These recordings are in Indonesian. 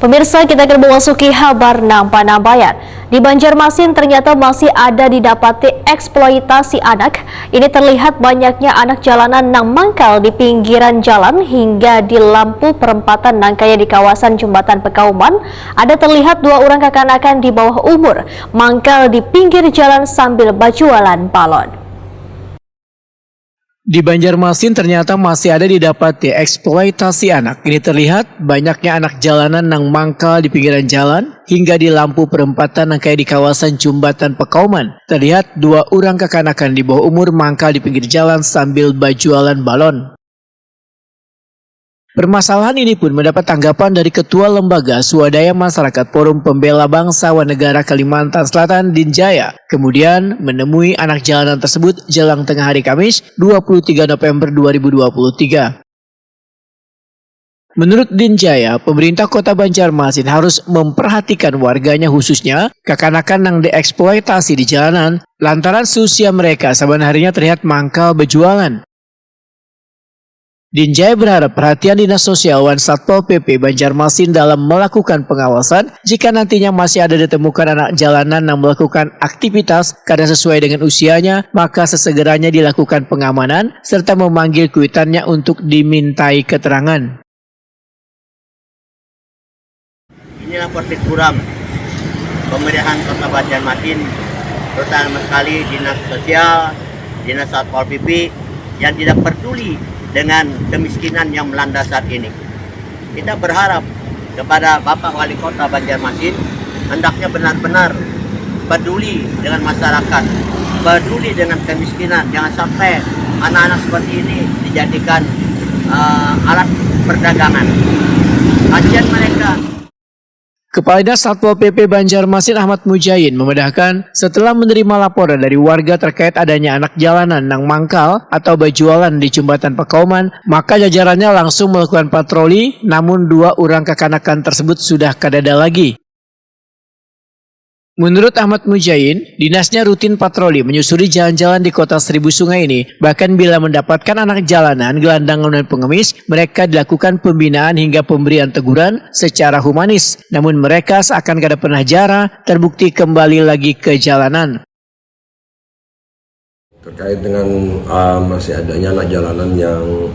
Pemirsa, kita akan memasuki kabar Nampan-Nambayan. Di Banjarmasin ternyata masih ada didapati eksploitasi anak. Ini terlihat banyaknya anak jalanan yang mangkal di pinggiran jalan hingga di lampu perempatan Nangkaya di kawasan Jembatan Pekauman. Ada terlihat dua orang kekanakan di bawah umur mangkal di pinggir jalan sambil berjualan balon. Di Banjarmasin ternyata masih ada didapati eksploitasi anak. Ini terlihat banyaknya anak jalanan yang mangkal di pinggiran jalan hingga di lampu perempatan yang kayak di kawasan Jembatan Pekauman. Terlihat dua orang kekanakan di bawah umur mangkal di pinggir jalan sambil berjualan balon. Permasalahan ini pun mendapat tanggapan dari Ketua Lembaga Swadaya Masyarakat Forum Pembela Bangsa wa Negara Kalimantan Selatan Dinjaya, kemudian menemui anak jalanan tersebut jelang tengah hari Kamis 23 November 2023. Menurut Dinjaya, pemerintah Kota Banjarmasin harus memperhatikan warganya, khususnya kekanakan yang dieksploitasi di jalanan lantaran seusia mereka saban harinya terlihat mangkal berjualan. Dinjaya berharap perhatian Dinas Sosial dan Satpol PP Banjarmasin dalam melakukan pengawasan jika nantinya masih ada ditemukan anak jalanan yang melakukan aktivitas karena sesuai dengan usianya, maka sesegeranya dilakukan pengamanan serta memanggil kuitannya untuk dimintai keterangan. Inilah Persekuram pemerintahan Kota Banjarmasin, terutama sekali Dinas Sosial, Dinas Satpol PP yang tidak peduli dengan kemiskinan yang melanda saat ini. Kita berharap kepada Bapak Wali Kota Banjarmasin hendaknya benar-benar peduli dengan masyarakat, peduli dengan kemiskinan. Jangan sampai anak-anak seperti ini dijadikan alat perdagangan. Kajian mereka. Kepala Dinas Satpol PP Banjarmasin Ahmad Mujain memedahkan setelah menerima laporan dari warga terkait adanya anak jalanan yang mangkal atau berjualan di Jembatan Pekauman, maka jajarannya langsung melakukan patroli, namun dua orang kekanakan tersebut sudah kadada lagi. Menurut Ahmad Mujain, dinasnya rutin patroli menyusuri jalan-jalan di kota Seribu Sungai ini. Bahkan bila mendapatkan anak jalanan, gelandangan dan pengemis, mereka dilakukan pembinaan hingga pemberian teguran secara humanis. Namun mereka seakan kada pernah jara, terbukti kembali lagi ke jalanan. Terkait dengan masih adanya anak jalanan yang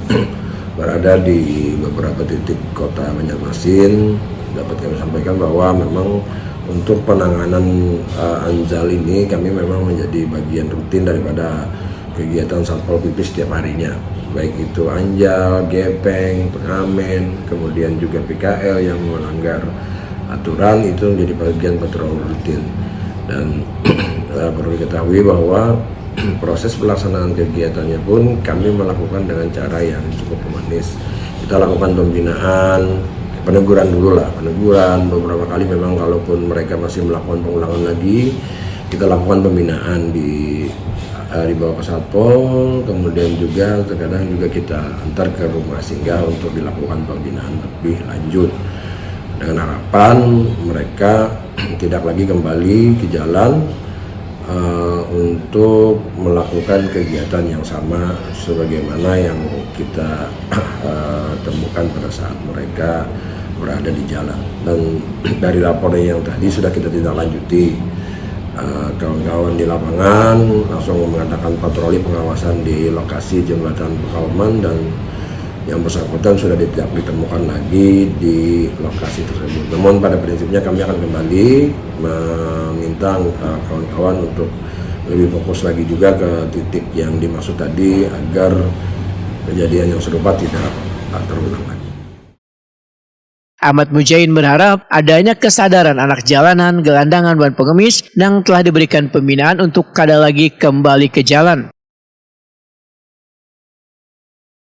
berada di beberapa titik kota Banjarmasin, dapat kami sampaikan bahwa memang untuk penanganan anjal ini kami memang menjadi bagian rutin daripada kegiatan Satpol PP setiap harinya, baik itu anjal, gepeng, pengamen, kemudian juga PKL yang melanggar aturan, itu menjadi bagian patroli rutin. Dan perlu diketahui bahwa proses pelaksanaan kegiatannya pun kami melakukan dengan cara yang cukup humanis. Kita lakukan pembinaan, peneguran dulu lah, peneguran beberapa kali. Memang kalaupun mereka masih melakukan pengulangan lagi, kita lakukan pembinaan di bawah ke Satpol, kemudian juga terkadang juga kita antar ke rumah singgah untuk dilakukan pembinaan lebih lanjut dengan harapan mereka tidak lagi kembali ke jalan untuk melakukan kegiatan yang sama sebagaimana yang kita temukan pada saat mereka berada di jalan. Dan dari laporan yang tadi sudah kita tindak lanjuti, kawan-kawan di lapangan langsung mengadakan patroli pengawasan di lokasi Jembatan Pekauman, dan yang bersangkutan sudah tidak ditemukan lagi di lokasi tersebut. Namun pada prinsipnya kami akan kembali meminta kawan-kawan untuk lebih fokus lagi juga ke titik yang dimaksud tadi agar kejadian yang serupa tidak terulang lagi. Ahmad Mujain berharap adanya kesadaran anak jalanan, gelandangan, dan pengemis yang telah diberikan pembinaan untuk kada lagi kembali ke jalan.